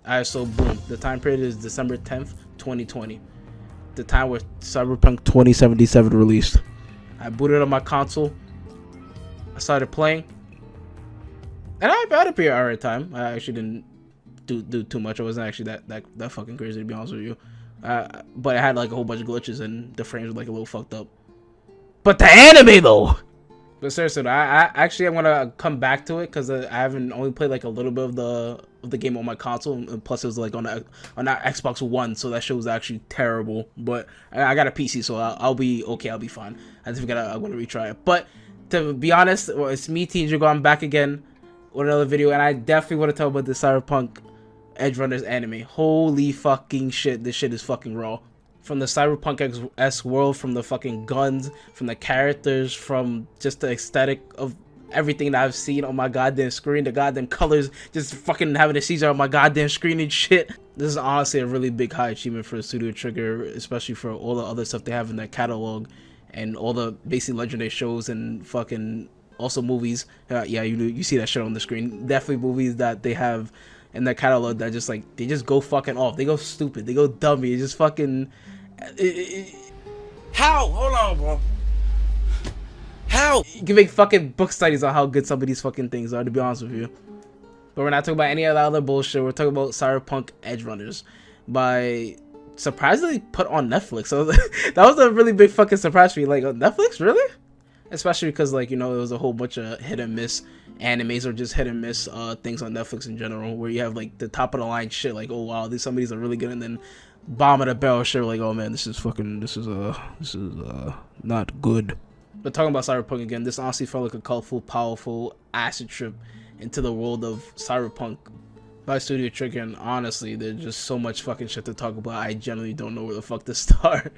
Alright, so boom. The time period is December 10th, 2020. The time where Cyberpunk 2077 released. I booted up my console. I started playing. And I had a pretty alright time. I actually didn't do too much. I wasn't actually that fucking crazy, to be honest with you. But I had like a whole bunch of glitches and the frames were like a little fucked up. But the anime though! But seriously, I actually I'm gonna come back to it because I haven't only played like a little bit of the game on my console, and plus it was like on that Xbox One, so that shit was actually terrible. But I got a PC, so I'll be okay. I'll be fine. I just I'm gonna retry it. But to be honest, well, it's me, tnjugo. I'm back again with another video, and I definitely want to talk about the Cyberpunk Edgerunners anime. Holy fucking shit, this shit is fucking raw. From the Cyberpunk-esque world, from the fucking guns, from the characters, from just the aesthetic of everything that I've seen on my goddamn screen, the goddamn colors, just fucking having a seizure on my goddamn screen and shit. This is honestly a really big high achievement for Studio Trigger, especially for all the other stuff they have in their catalog and all the basic legendary shows and fucking also movies. Yeah, you see that shit on the screen. Definitely movies that they have in their catalog that just like, they just go fucking off. They go stupid. They go dummy. It's just fucking... How? Hold on, bro. How? You can make fucking book studies on how good some of these fucking things are, to be honest with you. But we're not talking about any of that other bullshit. We're talking about Cyberpunk Edgerunners by surprisingly put on Netflix. So that was a really big fucking surprise for me. Like, Netflix, really? Especially because, like, you know, there was a whole bunch of hit and miss animes or just hit and miss things on Netflix in general, where you have like the top of the line shit, like, oh wow, some of these are really good, and then bomb of the barrel shit, like, oh man, this is not good. But talking about Cyberpunk again, this honestly felt like a colorful, powerful acid trip into the world of Cyberpunk by Studio Trigger, and honestly, there's just so much fucking shit to talk about. I generally don't know where the fuck to start.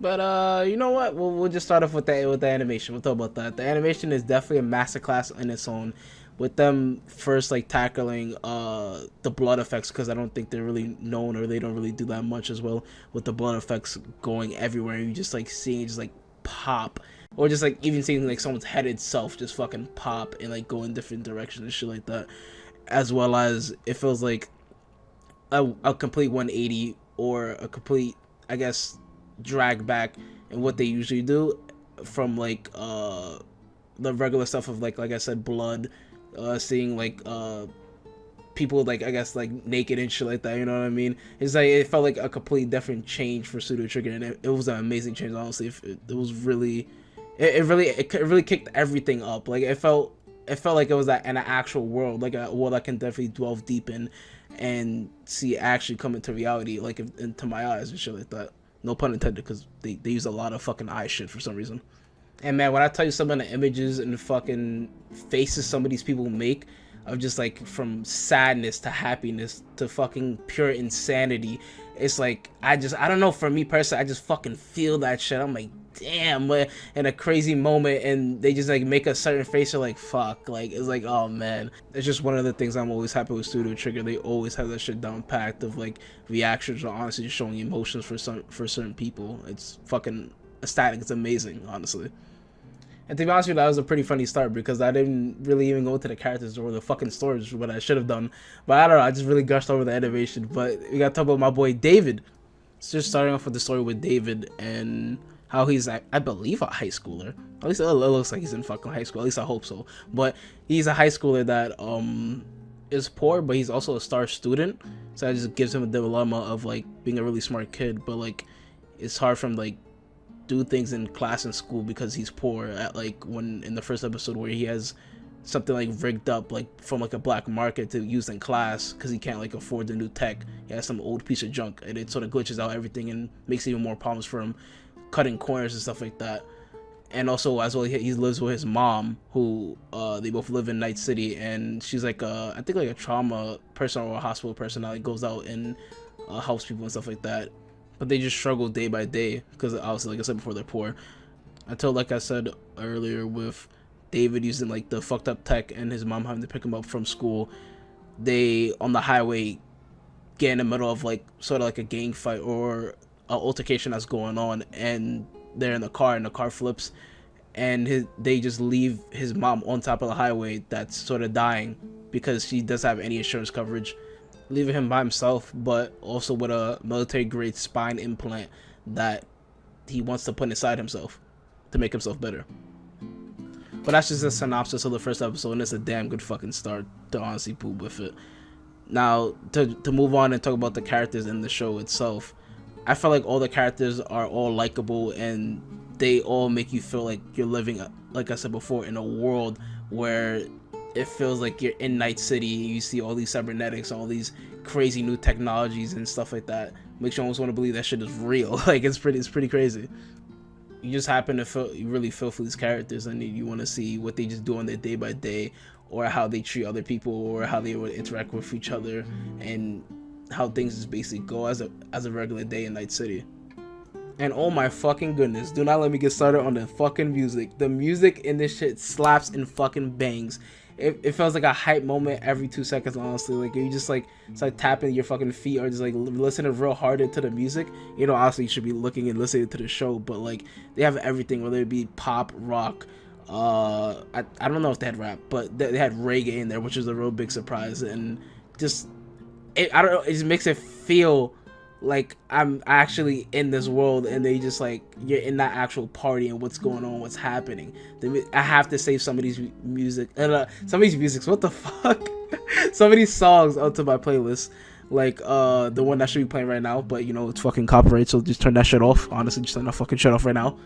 But you know what? We'll just start off with the animation. We'll talk about that. The animation is definitely a masterclass in its own. With them first like tackling the blood effects, because I don't think they're really known, or they don't really do that much as well, with the blood effects going everywhere. You just like seeing it just like pop, or just like even seeing like someone's head itself just fucking pop and like go in different directions and shit like that. As well as it feels like a complete 180, or a complete, I guess, drag back in what they usually do from like the regular stuff of like I said, blood, seeing like people like, I guess, like naked and shit like that, you know what I mean? It's like it felt like a complete different change for Studio Trigger, and it was an amazing change, honestly. It was really it really kicked everything up. Like it felt like it was that in an actual world, like a world I can definitely delve deep in and see actually come into reality, like into my eyes and shit like that. No pun intended, because they use a lot of fucking eye shit for some reason. And man, when I tell you some of the images and the fucking faces some of these people make, of just like from sadness to happiness to fucking pure insanity, it's like, I don't know, for me personally, I just fucking feel that shit. I'm like, damn, but in a crazy moment, and they just like make a certain face, you're like, fuck, like, it's like, oh man. It's just one of the things I'm always happy with Studio Trigger. They always have that shit down packed of like reactions, or honestly just showing emotions for certain people. It's fucking ecstatic. It's amazing, honestly. And to be honest with you, that was a pretty funny start, because I didn't really even go to the characters or the fucking stories, what I should have done. But I don't know, I just really gushed over the animation. But we gotta talk about my boy David. It's just starting off with the story with David and how he's, I believe, a high schooler. At least it looks like he's in fucking high school. At least I hope so. But he's a high schooler that is poor, but he's also a star student. So that just gives him a dilemma of like being a really smart kid, but like it's hard for him to like do things in class and school because he's poor. At like when in the first episode where he has something like rigged up like from like a black market to use in class, because he can't like afford the new tech. He has some old piece of junk, and it sort of glitches out everything and makes even more problems for him cutting corners and stuff like that. And also as well, he lives with his mom, who they both live in Night City, and she's like I think like a trauma person or a hospital person that like goes out and helps people and stuff like that. But they just struggle day by day, because obviously, like I said before, they're poor. Until, like I said earlier, with David using like the fucked up tech and his mom having to pick him up from school, they on the highway get in the middle of like sort of like a gang fight or an altercation that's going on, and they're in the car and the car flips, and they just leave his mom on top of the highway that's sort of dying because she doesn't have any insurance coverage. leaving him by himself, but also with a military grade spine implant that he wants to put inside himself to make himself better. But that's just a synopsis of the first episode, and it's a damn good fucking start to honestly poop with it. Now, to move on and talk about the characters in the show itself, I feel like all the characters are all likable, and they all make you feel like you're living, like I said before, in a world where it feels like you're in Night City. You see all these cybernetics, all these crazy new technologies and stuff like that. Makes you almost want to believe that shit is real. Like it's pretty crazy. You just happen to you really feel for these characters, and you want to see what they just do on their day by day, or how they treat other people, or how they would interact with each other, and how things just basically go as a regular day in Night City. And oh my fucking goodness, do not let me get started on the fucking music. The music in this shit slaps and fucking bangs. It feels like a hype moment every 2 seconds, honestly. Like, you just like start tapping your fucking feet or just like listening real hard into the music. You know, honestly, you should be looking and listening to the show, but like they have everything, whether it be pop, rock. I don't know if they had rap, but they had reggae in there, which is a real big surprise. And just I don't know, it just makes it feel like I'm actually in this world, and they just like you're in that actual party and what's going on, what's happening. I have to save some of these music what the fuck some of these songs onto my playlist, like the one that should be playing right now, but you know it's fucking copyright, so just turn that shit off. Honestly, just turn that fucking shit off right now.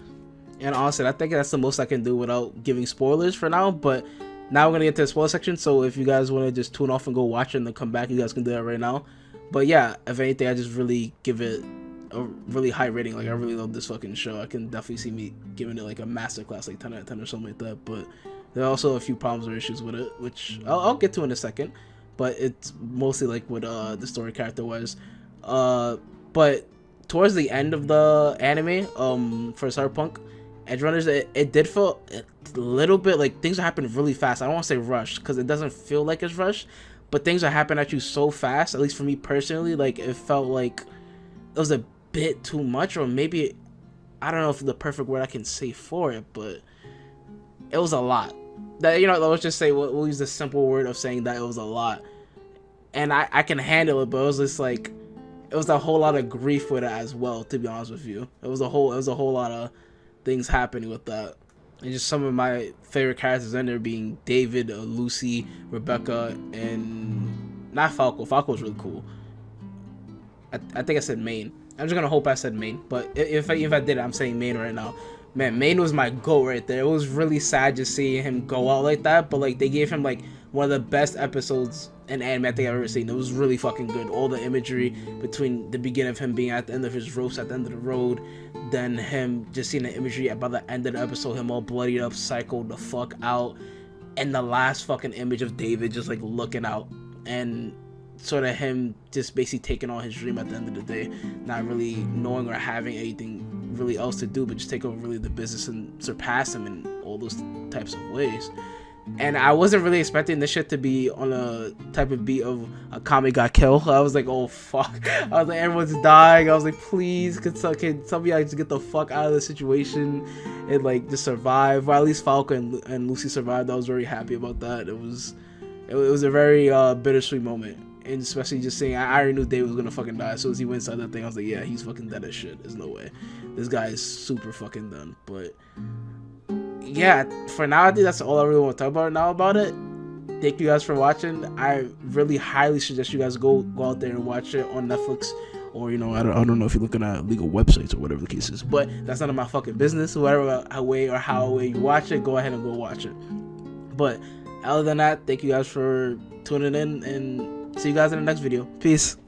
And honestly, I think that's the most I can do without giving spoilers for now. But now we're gonna get to the spoiler section, so if you guys want to just tune off and go watch it and then come back, you guys can do that right now. But yeah, if anything, I just really give it a really high rating. Like, I really love this fucking show. I can definitely see me giving it like a masterclass, like 10 out of 10 or something like that. But there are also a few problems or issues with it, which I'll get to in a second. But it's mostly like with the story character wise. But towards the end of the anime, for Cyberpunk Edgerunners, it did feel a little bit like things are happening really fast. I don't want to say rushed, because it doesn't feel like it's rushed, but things are happening at you so fast, at least for me personally. Like, it felt like it was a bit too much, or maybe, I don't know if the perfect word I can say for it, but it was a lot. That, you know, let's just say, we'll use the simple word of saying that it was a lot. And I can handle it, but it was just like, it was a whole lot of grief with it as well, to be honest with you. It was a whole lot of things happening with that. And just some of my favorite characters in there being David, Lucy, Rebecca, and not Falco. Falco was really cool. I think I said Main. I'm just gonna hope I said Main, but if I did, I'm saying Main right now. Man, Main was my GOAT right there. It was really sad just seeing him go out like that, but like they gave him like one of the best episodes in anime I think I've ever seen. It was really fucking good. All the imagery between the beginning of him being at the end of his ropes at the end of the road, then him just seeing the imagery by the end of the episode, him all bloodied up, psychoed the fuck out, and the last fucking image of David just like looking out, and sort of him just basically taking on his dream at the end of the day, not really knowing or having anything really else to do but just take over really the business and surpass him in all those types of ways. And I wasn't really expecting this shit to be on a type of beat of a Kami got killed. I was like, oh fuck. I was like, everyone's dying. I was like, please, can somebody just get the fuck out of the situation and like just survive? Well, at least Falco and Lucy survived. I was very happy about that. It was a very bittersweet moment. And especially just saying, I already knew David was gonna fucking die. As soon as he went inside that thing, I was like, yeah, he's fucking dead as shit. There's no way. This guy is super fucking done. But yeah, for now, I think that's all I really want to talk about now about it. Thank you guys for watching. I really highly suggest you guys go out there and watch it on Netflix, or you know, I don't know if you're looking at legal websites or whatever the case is, but that's none of my fucking business. Whatever way or how way you watch it, go ahead and go watch it. But other than that, thank you guys for tuning in, and see you guys in the next video. Peace.